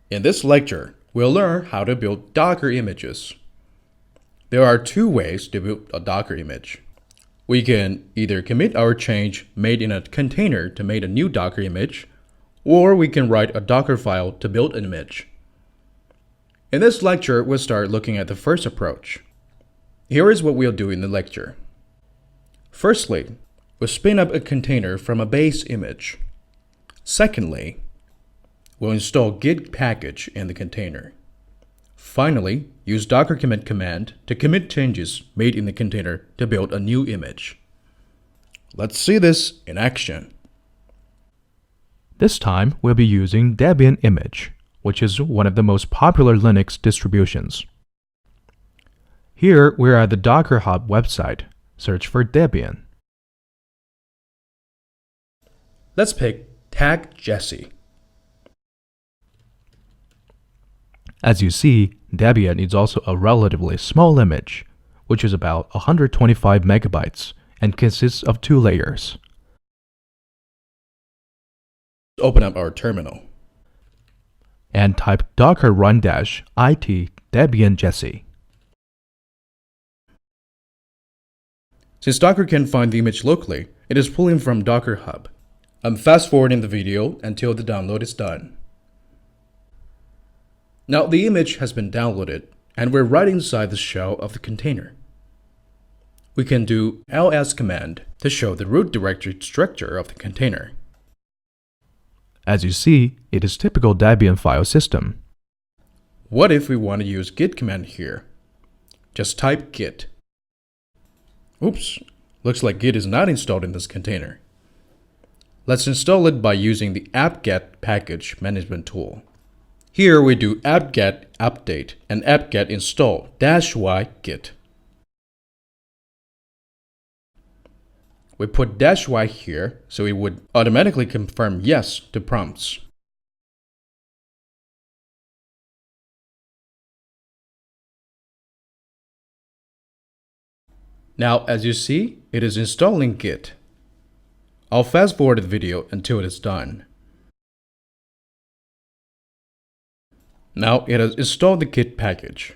In this lecture, we'll learn how to build Docker images. There are two ways to build a Docker image. We can either commit our change made in a container to make a new Docker image, or we can write a Docker file to build an image. In this lecture, we'll start looking at the first approach. Here is what we'll do in the lecture. Firstly, we'll spin up a container from a base image. Secondly, we'll install git package in the container. Finally, use docker commit command to commit changes made in the container to build a new image. Let's see this in action. This time, we'll be using Debian Image, which is one of the most popular Linux distributions. Here, we're at the Docker Hub website. Search for Debian. Let's pick tag Jesse. As you see, Debian is also a relatively small image, which is about 125 megabytes and consists of two layers. Open up our terminal And type docker run-it debian jesse. Since Docker can find the image locally, it is pulling from Docker Hub. I'm fast-forwarding the video until the download is done. Now the image has been downloaded, and we're right inside the shell of the container. We can do ls command to show the root directory structure of the container. As you see, it is typical Debian file system. What if we want to use git command here? Just type git. Oops, looks like git is not installed in this container. Let's install it by using the apt-get package management tool. Here we do apt-get update and apt-get install -y git. We put -y here so it would automatically confirm yes to prompts. Now, as you see, it is installing Git. I'll fast forward the video until it is done. Now it has installed the Git package.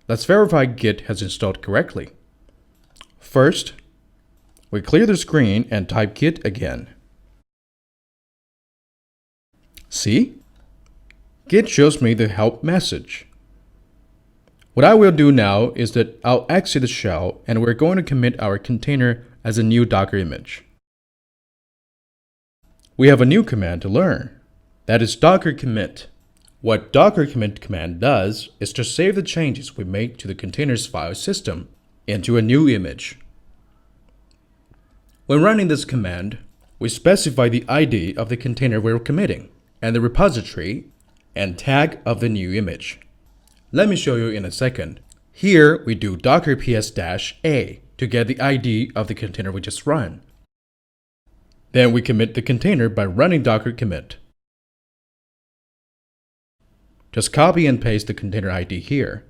Let's verify Git has installed correctly. First, we clear the screen and type git again. See? Git shows me the help message. What I will do now is that I'll exit the shell and we're going to commit our container as a new Docker image. We have a new command to learn. That is docker commit. What docker commit command does is to save the changes we made to the container's file system into a new image. When running this command, we specify the ID of the container we're committing and the repository and tag of the new image. Let me show you in a second. Here we do docker ps-a to get the ID of the container we just run. Then we commit the container by running docker commit. Just copy and paste the container ID here.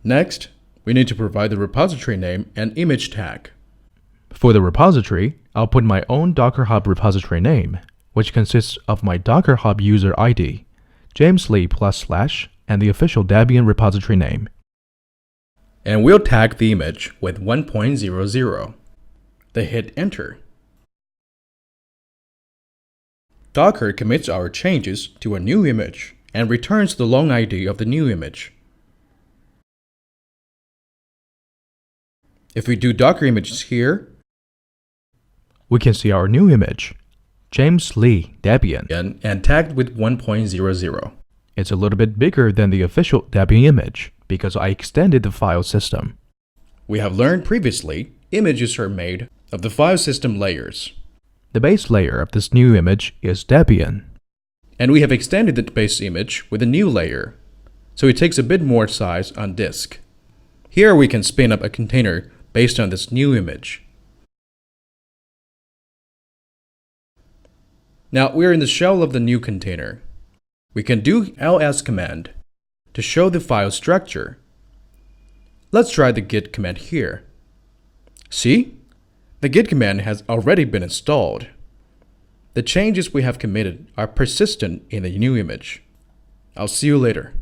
Next, we need to provide the repository name and image tag. For the repository, I'll put my own Docker Hub repository name, which consists of my Docker Hub user ID, James Lee // and the official Debian repository name. And we'll tag the image with 1.00. Then hit enter. Docker commits our changes to a new image and returns the long ID of the new image. If we do Docker images here, we can see our new image, James Lee Debian, and tagged with 1.00. It's a little bit bigger than the official Debian image because I extended the file system. We have learned previously, images are made of the file system layers. The base layer of this new image is Debian. And we have extended the base image with a new layer, so it takes a bit more size on disk. Here we can spin up a container based on this new image. Now we're in the shell of the new container. We can do ls command to show the file structure. Let's try the git command here. See? The git command has already been installed. the changes we have committed are persistent in the new image. I'll see you later.